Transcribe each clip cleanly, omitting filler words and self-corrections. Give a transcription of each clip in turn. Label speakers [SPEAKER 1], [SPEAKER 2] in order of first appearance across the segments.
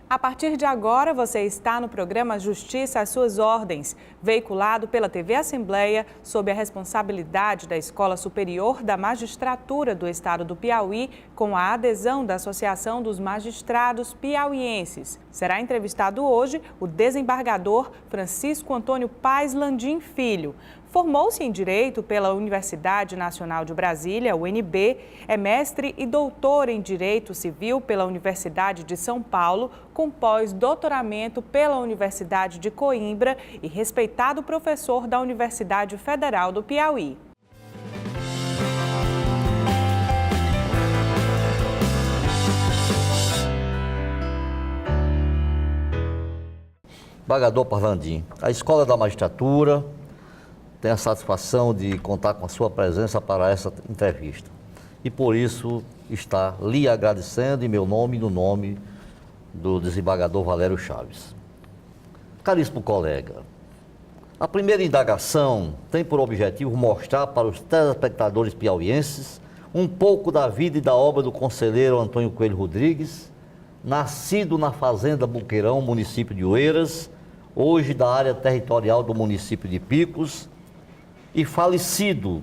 [SPEAKER 1] A partir de agora, você está no programa Justiça às Suas Ordens, veiculado pela TV Assembleia, sob a responsabilidade da Escola Superior da Magistratura do Estado do Piauí, com a adesão da Associação dos Magistrados Piauienses. Será entrevistado hoje o desembargador Francisco Antônio Paes Landim Filho. Formou-se em Direito pela Universidade Nacional de Brasília, UNB, é mestre e doutor em Direito Civil pela Universidade de São Paulo, com pós-doutoramento pela Universidade de Coimbra e respeitado professor da Universidade Federal do Piauí.
[SPEAKER 2] Desembargador Paes Landim, a Escola da Magistratura tem a satisfação de contar com a sua presença para essa entrevista. E por isso está lhe agradecendo em meu nome e no nome do desembargador Valério Chaves. Caríssimo colega, a primeira indagação tem por objetivo mostrar para os telespectadores piauienses um pouco da vida e da obra do conselheiro Antônio Coelho Rodrigues, nascido na Fazenda Boqueirão, município de Oeiras, hoje da área territorial do município de Picos, e falecido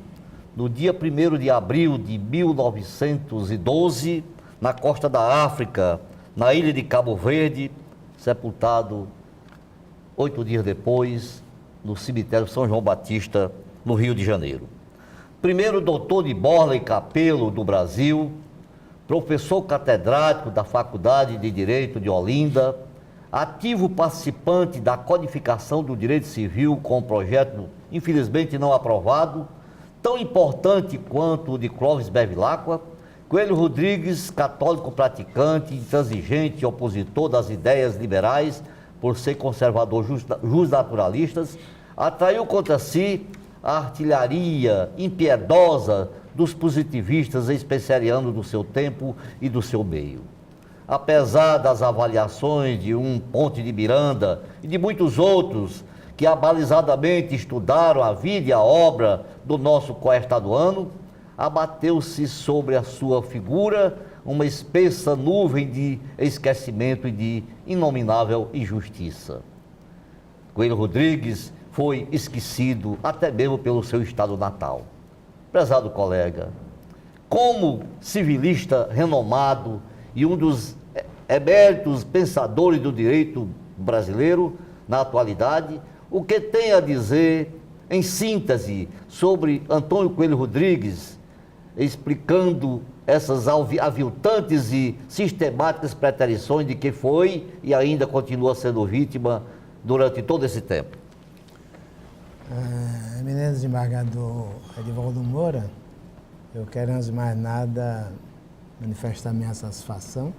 [SPEAKER 2] no dia 1º de abril de 1912, na costa da África, na ilha de Cabo Verde, sepultado 8 dias depois, no cemitério São João Batista, no Rio de Janeiro. Primeiro doutor de Borla e Capelo do Brasil, professor catedrático da Faculdade de Direito de Olinda, ativo participante da codificação do direito civil com o projeto, infelizmente não aprovado, tão importante quanto o de Clóvis Bevilacqua, Coelho Rodrigues, católico praticante, intransigente, opositor das ideias liberais, por ser conservador justnaturalistas, atraiu contra si a artilharia impiedosa dos positivistas spencerianos do seu tempo e do seu meio. Apesar das avaliações de um Ponte de Miranda e de muitos outros que abalizadamente estudaram a vida e a obra do nosso coestaduano, abateu-se sobre a sua figura uma espessa nuvem de esquecimento e de inominável injustiça. Coelho Rodrigues foi esquecido até mesmo pelo seu estado natal. Prezado colega, como civilista renomado e um dos eméritos pensadores do direito brasileiro na atualidade, o que tem a dizer, em síntese, sobre Antônio Coelho Rodrigues, explicando essas aviltantes e sistemáticas preterições de que foi e ainda continua sendo vítima durante todo esse tempo?
[SPEAKER 3] Eminente desembargador Edivaldo Moura, eu quero, antes de mais nada, manifestar minha satisfação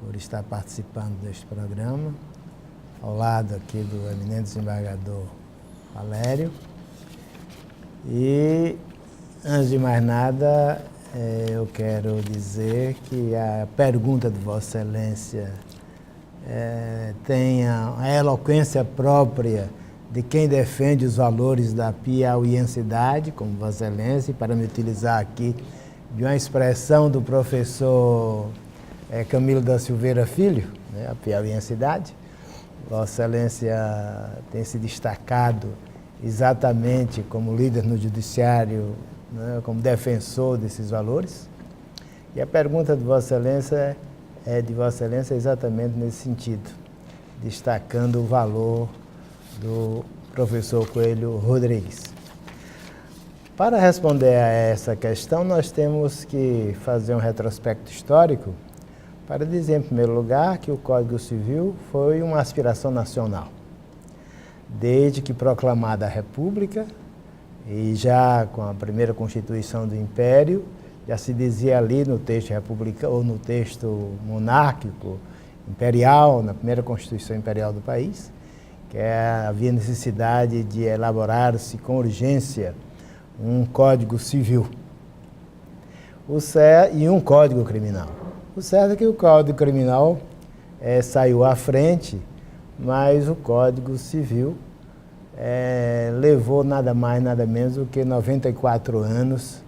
[SPEAKER 3] por estar participando deste programa, ao lado aqui do eminente desembargador Valério. E, antes de mais nada, eu quero dizer que a pergunta de Vossa Excelência tem a eloquência própria de quem defende os valores da piauiensidade, como Vossa Excelência, e para me utilizar aqui de uma expressão do professor Camilo da Silveira Filho, né, a piauiensidade. Vossa Excelência tem se destacado exatamente como líder no judiciário, né, como defensor desses valores. E a pergunta de Vossa Excelência é exatamente nesse sentido, destacando o valor do professor Coelho Rodrigues. Para responder a essa questão, nós temos que fazer um retrospecto histórico para dizer, em primeiro lugar, que o Código Civil foi uma aspiração nacional. Desde que proclamada a República, e já com a primeira Constituição do Império, já se dizia ali no texto republicano, ou no texto monárquico, imperial, na primeira Constituição Imperial do país, que havia necessidade de elaborar-se com urgência um Código Civil e um Código Criminal. O certo é que o Código Criminal saiu à frente, mas o Código Civil levou nada mais, nada menos do que 94 anos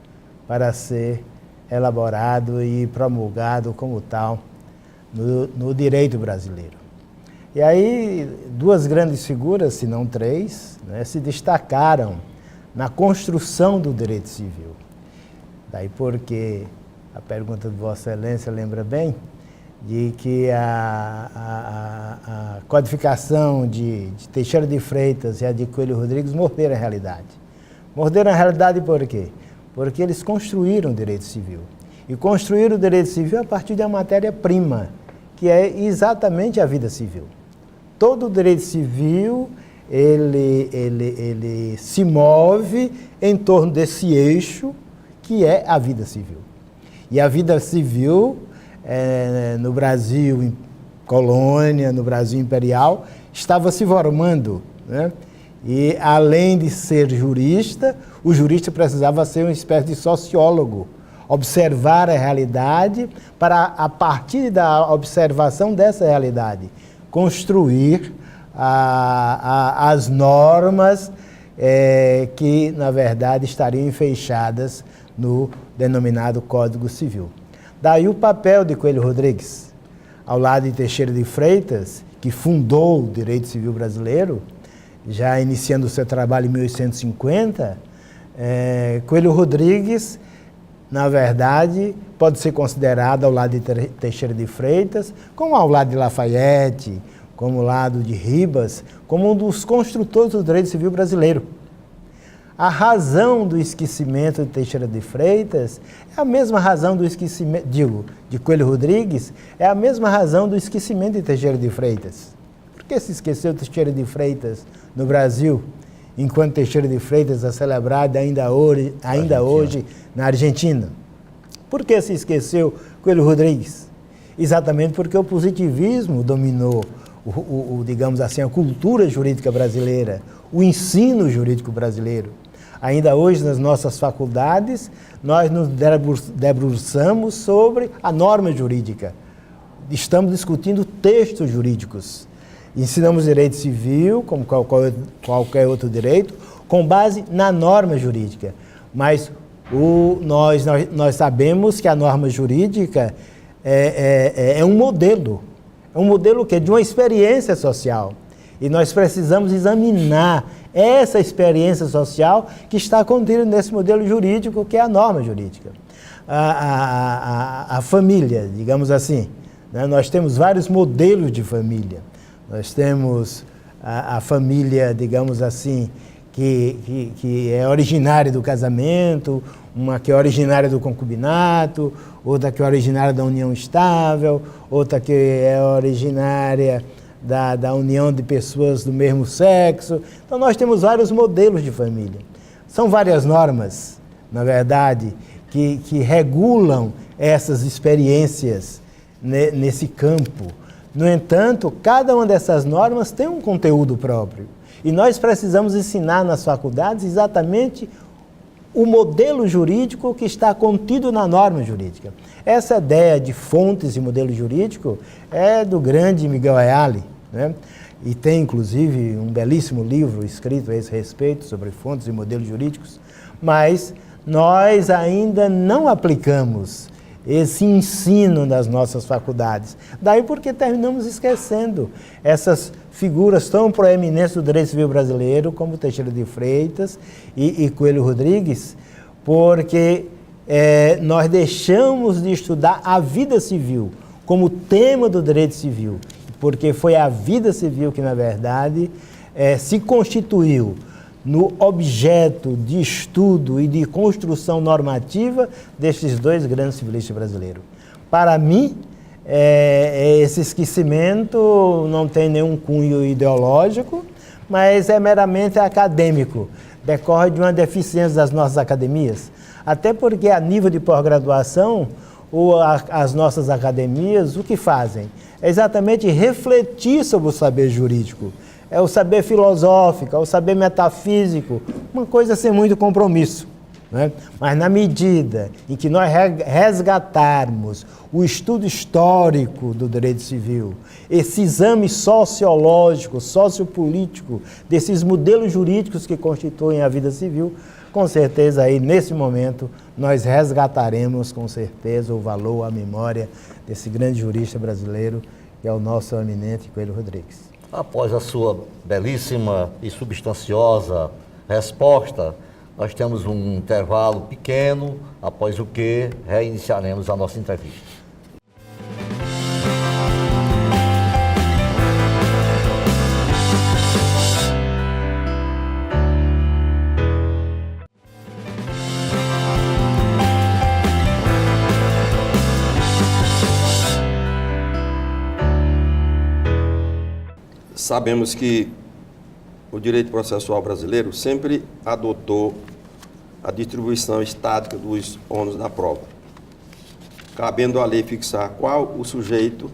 [SPEAKER 3] para ser elaborado e promulgado como tal no direito brasileiro. E aí, duas grandes figuras, se não três, né, se destacaram na construção do direito civil. Daí porque a pergunta de Vossa Excelência lembra bem de que a codificação de Teixeira de Freitas e a de Coelho Rodrigues morderam a realidade. Morderam a realidade por quê? Porque eles construíram o direito civil. E construíram o direito civil a partir de uma matéria-prima, que é exatamente a vida civil. Todo o direito civil, ele se move em torno desse eixo que é a vida civil. E a vida civil, no Brasil em colônia, no Brasil imperial, estava se formando, né? E além de ser jurista, o jurista precisava ser uma espécie de sociólogo, observar a realidade para, a partir da observação dessa realidade, construir as normas que, na verdade, estariam enfeixadas no denominado Código Civil. Daí o papel de Coelho Rodrigues, ao lado de Teixeira de Freitas, que fundou o direito civil brasileiro, já iniciando o seu trabalho em 1850, Coelho Rodrigues, na verdade, pode ser considerado ao lado de Teixeira de Freitas, como ao lado de Lafayette, como ao lado de Ribas, como um dos construtores do direito civil brasileiro. A razão do esquecimento de Teixeira de Freitas é a mesma razão do esquecimento, de Coelho Rodrigues, é a mesma razão do esquecimento de Teixeira de Freitas. Por que se esqueceu de Teixeira de Freitas no Brasil, enquanto Teixeira de Freitas é celebrado ainda hoje na Argentina? Por que se esqueceu Coelho Rodrigues? Exatamente porque o positivismo dominou, digamos assim, a cultura jurídica brasileira, o ensino jurídico brasileiro. Ainda hoje, nas nossas faculdades, nós nos debruçamos sobre a norma jurídica. Estamos discutindo textos jurídicos. Ensinamos direito civil, como qualquer outro direito, com base na norma jurídica. Mas nós sabemos que a norma jurídica é um modelo. É um modelo que é de uma experiência social. E nós precisamos examinar essa experiência social que está contida nesse modelo jurídico, que é a norma jurídica. A família, digamos assim, né? Nós temos vários modelos de família. Nós temos a família, digamos assim, que é originária do casamento, uma que é originária do concubinato, outra que é originária da união estável, outra que é originária da união de pessoas do mesmo sexo. Então, nós temos vários modelos de família. São várias normas, na verdade, que regulam essas experiências nesse campo. No entanto, cada uma dessas normas tem um conteúdo próprio. E nós precisamos ensinar nas faculdades exatamente o modelo jurídico que está contido na norma jurídica. Essa ideia de fontes e modelo jurídico é do grande Miguel Ayala, né? E tem, inclusive, um belíssimo livro escrito a esse respeito sobre fontes e modelos jurídicos, mas nós ainda não aplicamos esse ensino nas nossas faculdades. Daí porque terminamos esquecendo essas figuras tão proeminentes do direito civil brasileiro, como Teixeira de Freitas e Coelho Rodrigues, porque nós deixamos de estudar a vida civil como tema do direito civil, porque foi a vida civil que, na verdade, se constituiu no objeto de estudo e de construção normativa destes dois grandes civilistas brasileiros. Para mim, esse esquecimento não tem nenhum cunho ideológico, mas é meramente acadêmico, decorre de uma deficiência das nossas academias, até porque a nível de pós-graduação, as nossas academias, o que fazem? É exatamente refletir sobre o saber jurídico, é o saber filosófico, é o saber metafísico, uma coisa sem muito compromisso, né? Mas na medida em que nós resgatarmos o estudo histórico do direito civil, esse exame sociológico, sociopolítico, desses modelos jurídicos que constituem a vida civil, com certeza aí, nesse momento, nós resgataremos com certeza o valor, a memória desse grande jurista brasileiro, que é o nosso eminente Coelho Rodrigues.
[SPEAKER 2] Após a sua belíssima e substanciosa resposta, nós temos um intervalo pequeno, após o que reiniciaremos a nossa entrevista.
[SPEAKER 4] Sabemos que o direito processual brasileiro sempre adotou a distribuição estática dos ônus da prova, cabendo à lei fixar qual o sujeito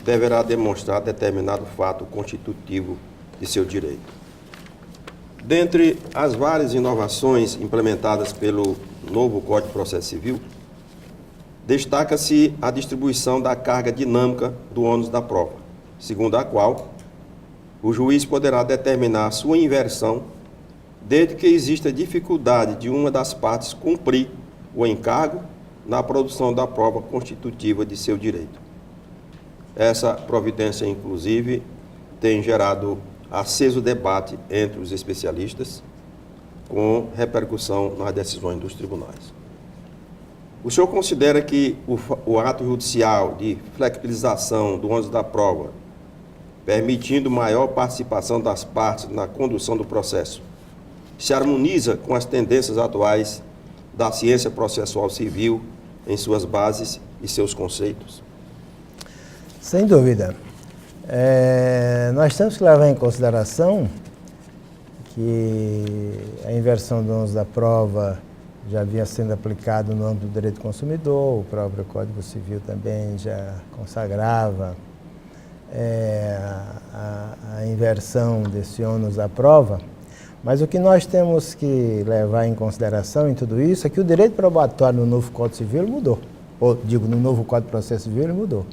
[SPEAKER 4] deverá demonstrar determinado fato constitutivo de seu direito. Dentre as várias inovações implementadas pelo novo Código de Processo Civil, destaca-se a distribuição da carga dinâmica do ônus da prova, segundo a qual o juiz poderá determinar sua inversão desde que exista dificuldade de uma das partes cumprir o encargo na produção da prova constitutiva de seu direito. Essa providência, inclusive, tem gerado aceso debate entre os especialistas, com repercussão nas decisões dos tribunais. O senhor considera que o ato judicial de flexibilização do ônus da prova, permitindo maior participação das partes na condução do processo, se harmoniza com as tendências atuais da ciência processual civil em suas bases e seus conceitos?
[SPEAKER 3] Sem dúvida. Nós temos que levar em consideração que a inversão do ônus da prova já vinha sendo aplicado no âmbito do direito do consumidor, o próprio Código Civil também já consagrava a inversão desse ônus da prova, mas o que nós temos que levar em consideração em tudo isso é que o direito probatório no novo Código Civil mudou, ou digo, no novo Código de Processo Civil ele mudou.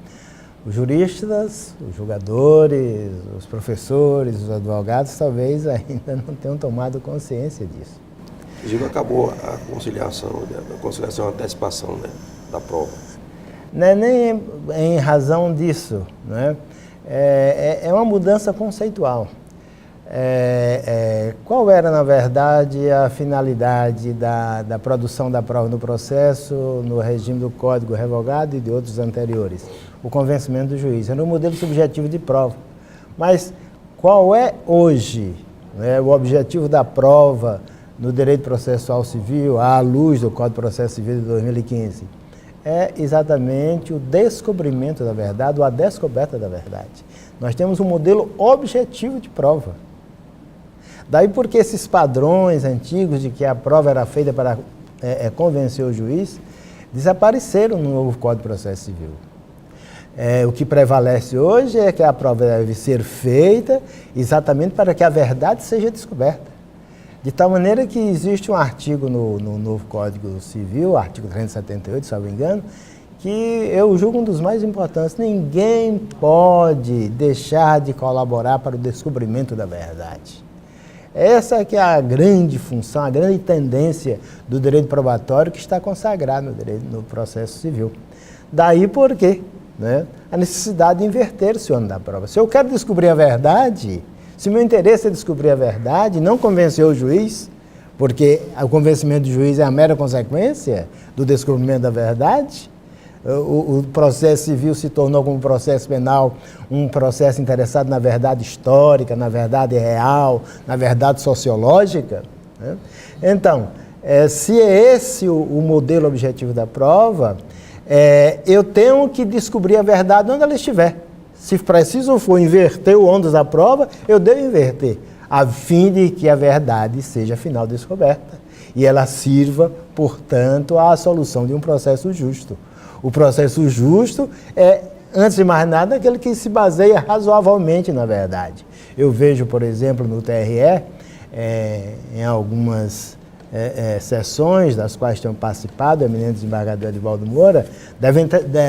[SPEAKER 3] Os juristas, os julgadores, os professores, os advogados talvez ainda não tenham tomado consciência disso.
[SPEAKER 4] Inclusive acabou a conciliação e antecipação, né, da prova.
[SPEAKER 3] Não é nem em razão disso, né? É uma mudança conceitual. Qual era, na verdade, a finalidade da produção da prova no processo, no regime do Código revogado e de outros anteriores? O convencimento do juiz. Era um modelo subjetivo de prova. Mas qual é hoje, né, o objetivo da prova no direito processual civil, à luz do Código de Processo Civil de 2015? É exatamente o descobrimento da verdade ou a descoberta da verdade. Nós temos um modelo objetivo de prova. Daí porque esses padrões antigos de que a prova era feita para convencer o juiz, desapareceram no novo Código de Processo Civil. O que prevalece hoje é que a prova deve ser feita exatamente para que a verdade seja descoberta. De tal maneira que existe um artigo no novo Código Civil, artigo 378, se não me engano, que eu julgo um dos mais importantes. Ninguém pode deixar de colaborar para o descobrimento da verdade. Essa que é a grande função, a grande tendência do direito probatório que está consagrado no processo civil. Daí por quê? Né? A necessidade de inverter esse ônus da prova. Se eu quero descobrir a verdade, se meu interesse é descobrir a verdade, não convencer o juiz, porque o convencimento do juiz é a mera consequência do descobrimento da verdade, o processo civil se tornou, como processo penal, um processo interessado na verdade histórica, na verdade real, na verdade sociológica, né? Então, se é esse o modelo objetivo da prova, eu tenho que descobrir a verdade onde ela estiver. Se preciso for inverter o ônus da prova, eu devo inverter, a fim de que a verdade seja afinal descoberta e ela sirva, portanto, à solução de um processo justo. O processo justo é, antes de mais nada, aquele que se baseia razoavelmente na verdade. Eu vejo, por exemplo, no TRE, em algumas sessões das quais tenho participado, o eminente desembargador Edivaldo Moura,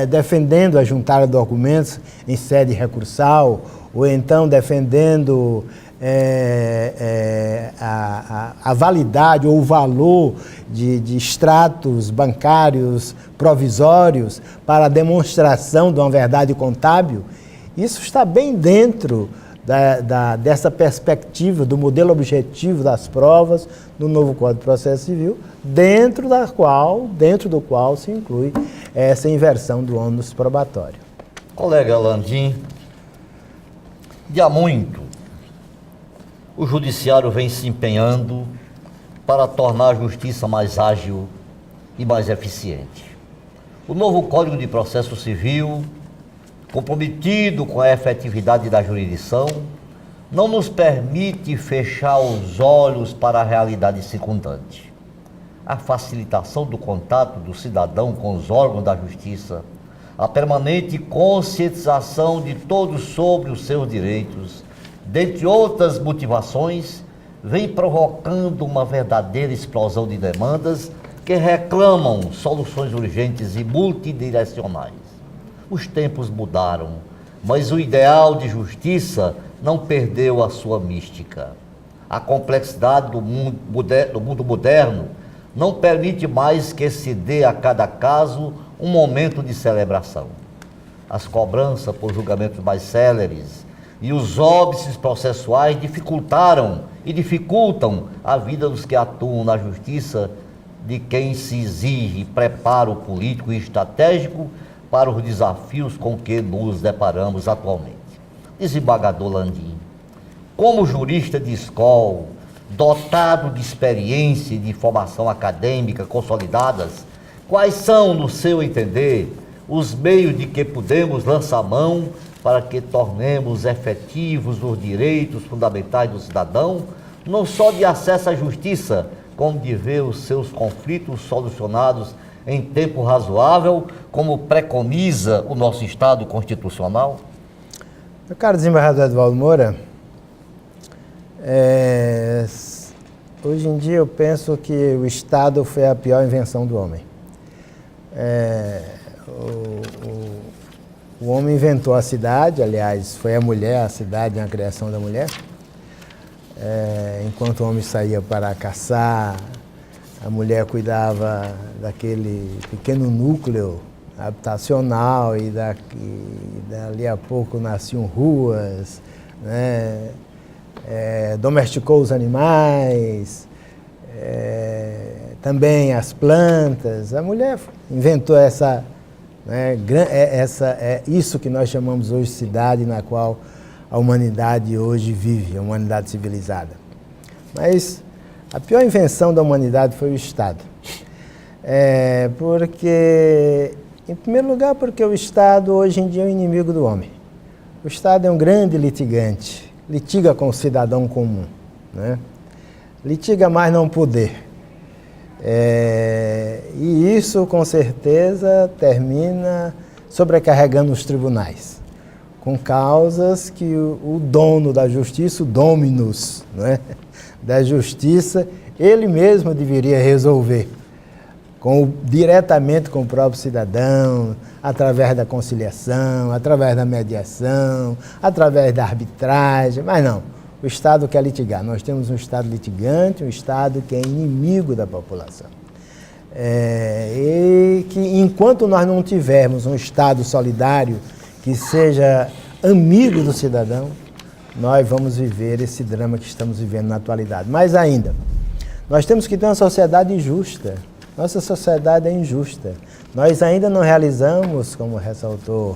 [SPEAKER 3] defendendo a juntar documentos em sede recursal, ou então defendendo a validade ou o valor de extratos bancários provisórios para a demonstração de uma verdade contábil, isso está bem dentro dessa perspectiva do modelo objetivo das provas do novo Código de Processo Civil, dentro do qual se inclui essa inversão do ônus probatório.
[SPEAKER 2] Colega Landim, de há muito, o Judiciário vem se empenhando para tornar a justiça mais ágil e mais eficiente. O novo Código de Processo Civil, comprometido com a efetividade da jurisdição, não nos permite fechar os olhos para a realidade circundante. A facilitação do contato do cidadão com os órgãos da justiça, a permanente conscientização de todos sobre os seus direitos, dentre outras motivações, vem provocando uma verdadeira explosão de demandas que reclamam soluções urgentes e multidirecionais. Os tempos mudaram, mas o ideal de justiça não perdeu a sua mística. A complexidade do mundo moderno não permite mais que se dê a cada caso um momento de celebração. As cobranças por julgamentos mais céleres e os óbices processuais dificultaram e dificultam a vida dos que atuam na justiça, de quem se exige preparo político e estratégico para os desafios com que nos deparamos atualmente. Desembargador Landim, como jurista de escola, dotado de experiência e de formação acadêmica consolidadas, quais são, no seu entender, os meios de que podemos lançar mão para que tornemos efetivos os direitos fundamentais do cidadão, não só de acesso à justiça, como de ver os seus conflitos solucionados em tempo razoável, como preconiza o nosso Estado constitucional?
[SPEAKER 3] Meu caro desembargador Edvaldo Moura, hoje em dia eu penso que o Estado foi a pior invenção do homem. O homem inventou a cidade, aliás, foi a mulher, a cidade, a criação da mulher. Enquanto o homem saía para caçar, a mulher cuidava daquele pequeno núcleo habitacional e dali a pouco nasciam ruas, né? Domesticou os animais, também as plantas. A mulher inventou isso que nós chamamos hoje de cidade, na qual a humanidade hoje vive, a humanidade civilizada. Mas a pior invenção da humanidade foi o Estado. Em primeiro lugar, porque o Estado hoje em dia é o inimigo do homem. O Estado é um grande litigante, litiga com o cidadão comum, né? Litiga mais não poder. E isso, com certeza, termina sobrecarregando os tribunais, com causas que o dono da justiça, o dominus, né, da justiça, ele mesmo deveria resolver, diretamente com o próprio cidadão, através da conciliação, através da mediação, através da arbitragem, mas não. O Estado quer litigar. Nós temos um Estado litigante, um Estado que é inimigo da população. E que, enquanto nós não tivermos um Estado solidário que seja amigo do cidadão, nós vamos viver esse drama que estamos vivendo na atualidade. Mais ainda, nós temos que ter uma sociedade justa. Nossa sociedade é injusta. Nós ainda não realizamos, como ressaltou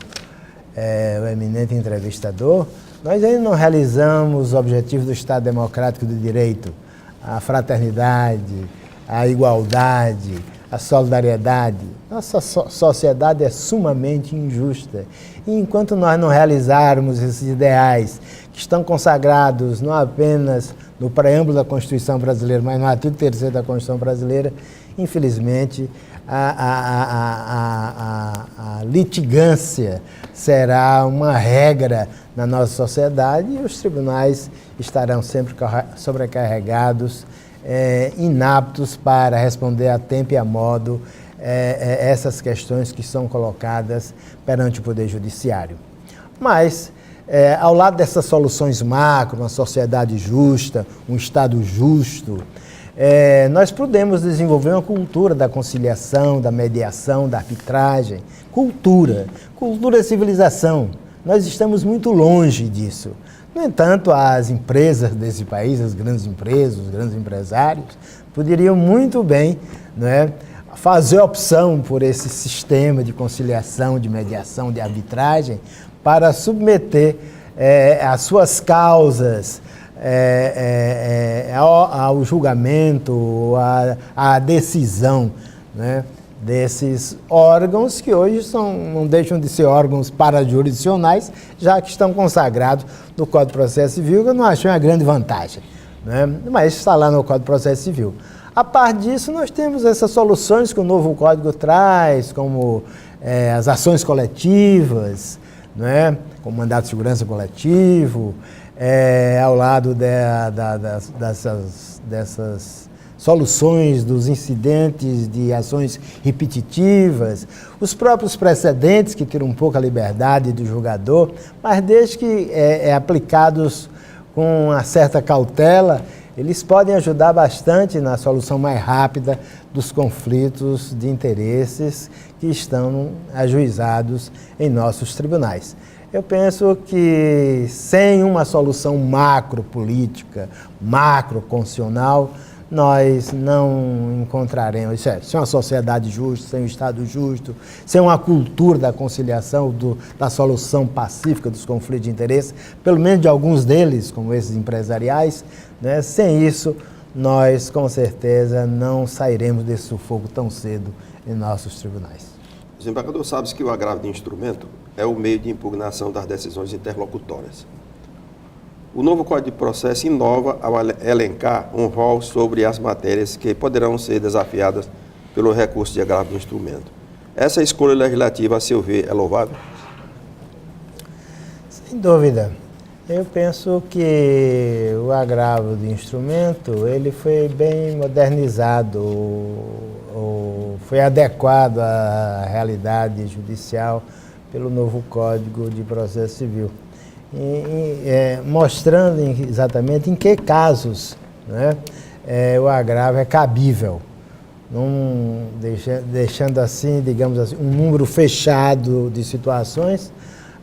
[SPEAKER 3] o eminente entrevistador, nós ainda não realizamos os objetivos do Estado Democrático do Direito, a fraternidade, a igualdade, a solidariedade. Nossa sociedade é sumamente injusta. E enquanto nós não realizarmos esses ideais que estão consagrados não apenas no preâmbulo da Constituição brasileira, mas no artigo 3º da Constituição brasileira, infelizmente, a litigância será uma regra na nossa sociedade e os tribunais estarão sempre sobrecarregados, inaptos para responder a tempo e a modo essas questões que são colocadas perante o Poder Judiciário. Mas ao lado dessas soluções macro, uma sociedade justa, um Estado justo, nós podemos desenvolver uma cultura da conciliação, da mediação, da arbitragem. Cultura é civilização. Nós estamos muito longe disso. No entanto, as empresas desse país, as grandes empresas, os grandes empresários, poderiam muito bem, não é, fazer opção por esse sistema de conciliação, de mediação, de arbitragem, para submeter as suas causas ao julgamento, à decisão, né, desses órgãos que hoje não deixam de ser órgãos parajurisdicionais, já que estão consagrados no Código de Processo Civil, que eu não achei uma grande vantagem, né? Mas está lá no Código de Processo Civil. A par disso, nós temos essas soluções que o novo Código traz, como as ações coletivas, né? Como mandato de segurança coletivo, ao lado dessas soluções dos incidentes de ações repetitivas, os próprios precedentes que tiram um pouco a liberdade do julgador, mas desde que aplicados com uma certa cautela, eles podem ajudar bastante na solução mais rápida dos conflitos de interesses que estão ajuizados em nossos tribunais. Eu penso que sem uma solução macro-política, macro-constitucional, nós não encontraremos, sem uma sociedade justa, sem um Estado justo, sem uma cultura da conciliação, da solução pacífica dos conflitos de interesse, pelo menos de alguns deles, como esses empresariais, né? Sem isso, nós com certeza não sairemos desse sufoco tão cedo em nossos tribunais.
[SPEAKER 4] O desembargador sabe que o agravo de instrumento é o meio de impugnação das decisões interlocutórias. O novo Código de Processo inova ao elencar um rol sobre as matérias que poderão ser desafiadas pelo recurso de agravo de instrumento. Essa escolha legislativa, a seu ver, é louvável?
[SPEAKER 3] Sem dúvida. Eu penso que o agravo de instrumento ele foi bem modernizado, foi adequado à realidade judicial pelo novo Código de Processo Civil. Mostrando exatamente em que casos, né, o agravo é cabível, deixando assim, digamos assim, um número fechado de situações,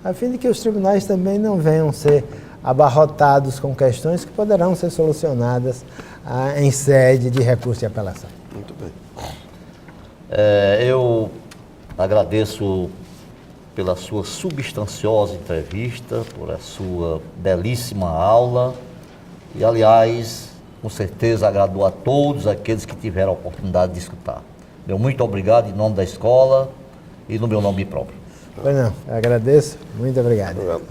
[SPEAKER 3] a fim de que os tribunais também não venham ser abarrotados com questões que poderão ser solucionadas em sede de recurso de apelação.
[SPEAKER 4] Muito bem.
[SPEAKER 2] Eu agradeço pela sua substanciosa entrevista, por a sua belíssima aula e, aliás, com certeza agradou a todos aqueles que tiveram a oportunidade de escutar. Meu muito obrigado em nome da escola e no meu nome próprio.
[SPEAKER 3] Pois não, agradeço, muito obrigado.
[SPEAKER 4] Obrigado.